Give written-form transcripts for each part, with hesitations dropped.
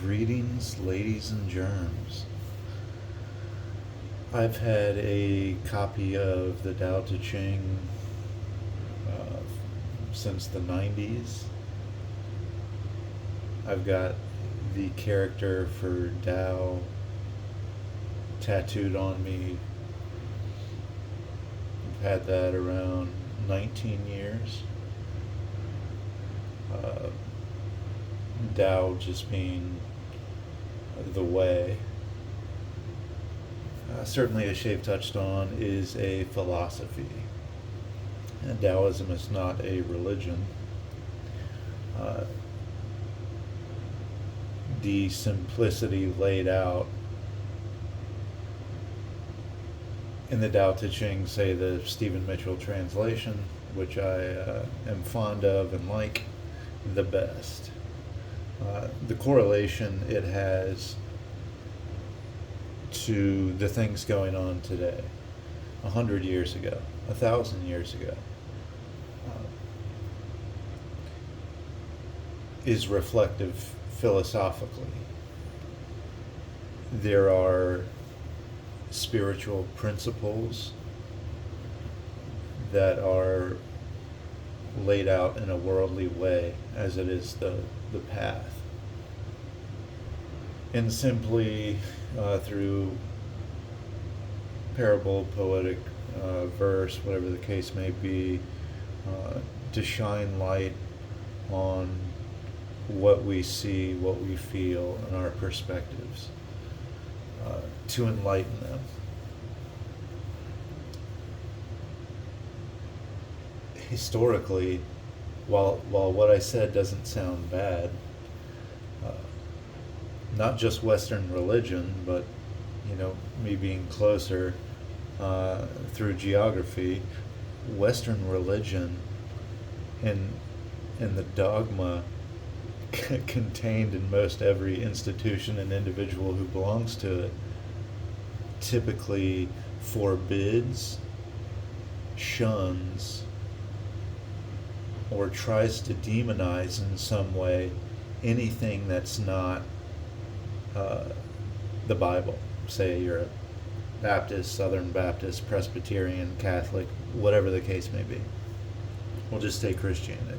Greetings, ladies and germs. I've had a copy of the Tao Te Ching uh, since the 90s. I've got the character for Tao tattooed on me. I've had that around 19 years. Uh, Tao just being the way. Certainly, as Shave touched on, is a philosophy. And Taoism is not a religion. Uh, the simplicity laid out in the Tao Te Ching, say the Stephen Mitchell translation, which I am fond of and like the best. The correlation it has to the things going on today, 100 years ago, 1,000 years ago, is reflective philosophically. There are spiritual principles that are laid out in a worldly way, as it is the path. And simply through parable, poetic verse, whatever the case may be, to shine light on what we see, what we feel, and our perspectives, to enlighten them. Historically, while what I said doesn't sound bad, uh, not just Western religion, but me being closer through geography, Western religion and the dogma contained in most every institution and individual who belongs to it typically forbids, shuns, or tries to demonize in some way anything that's not the Bible. Say you're a Baptist, Southern Baptist, Presbyterian, Catholic, whatever the case may be. We'll just say Christianity.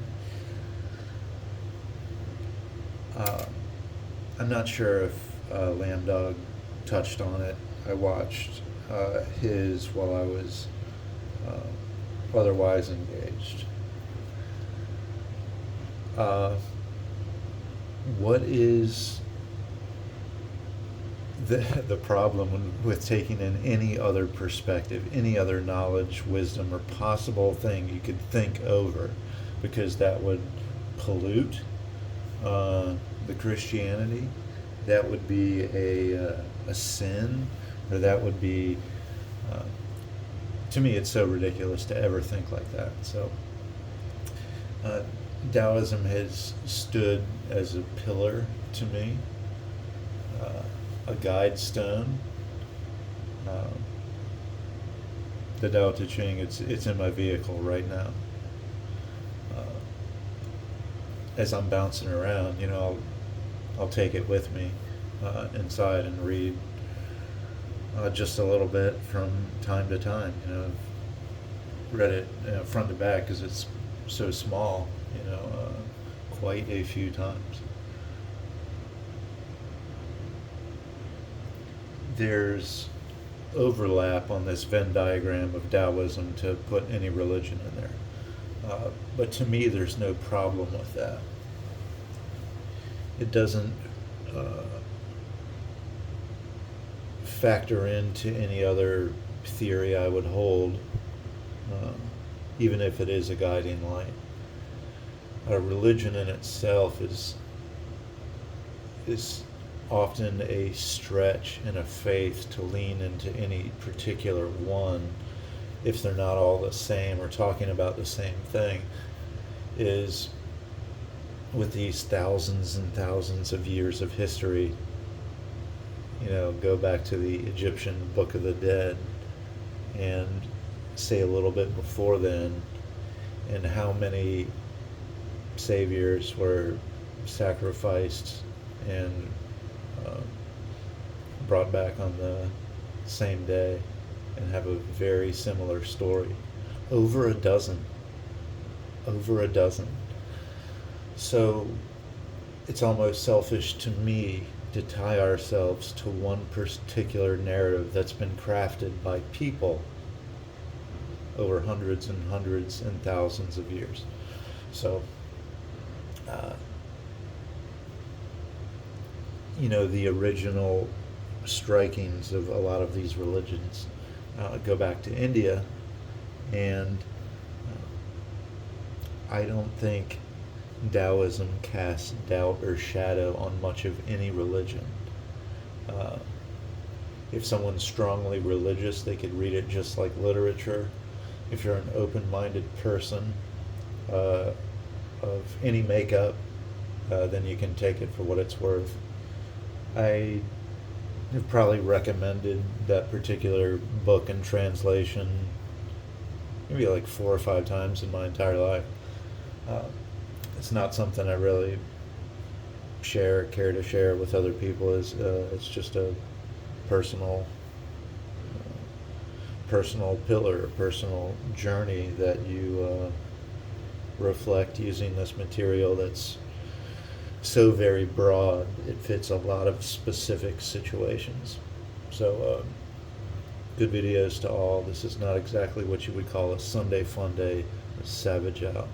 I'm not sure if Lamb Dog touched on it. I watched his while I was otherwise engaged. What is the problem with taking in any other perspective, any other knowledge, wisdom, or possible thing you could think over? Because that would pollute the Christianity. That would be a sin, or that would be, to me, it's so ridiculous to ever think like that. So, Taoism has stood as a pillar to me, a guide stone. The Tao Te Ching, it's in my vehicle right now. As I'm bouncing around, I'll take it with me inside and read just a little bit from time to time. I've read it front to back because it's so small. Quite a few times. There's overlap on this Venn diagram of Taoism to put any religion in there. But to me, there's no problem with that. It doesn't factor into any other theory I would hold, even if it is a guiding light. A religion in itself is often a stretch and a faith to lean into any particular one, if they're not all the same or talking about the same thing. Is with these thousands and thousands of years of history, go back to the Egyptian Book of the Dead and say a little bit before then, and how many saviors were sacrificed and brought back on the same day and have a very similar story. Over a dozen. Over a dozen. So it's almost selfish to me to tie ourselves to one particular narrative that's been crafted by people over hundreds and hundreds and thousands of years. So, uh, the original strikings of a lot of these religions go back to India, and I don't think Taoism casts doubt or shadow on much of any religion. Uh, if someone's strongly religious, they could read it just like literature. If you're an open-minded person uh, of any makeup, then you can take it for what it's worth. I have probably recommended that particular book and translation maybe like 4 or 5 times in my entire life. Uh, it's not something I really care to share with other people. It's just a personal pillar, a personal journey that you reflect using this material that's so very broad. It fits a lot of specific situations. So good videos to all. This is not exactly what you would call a Sunday fun day. Savage out.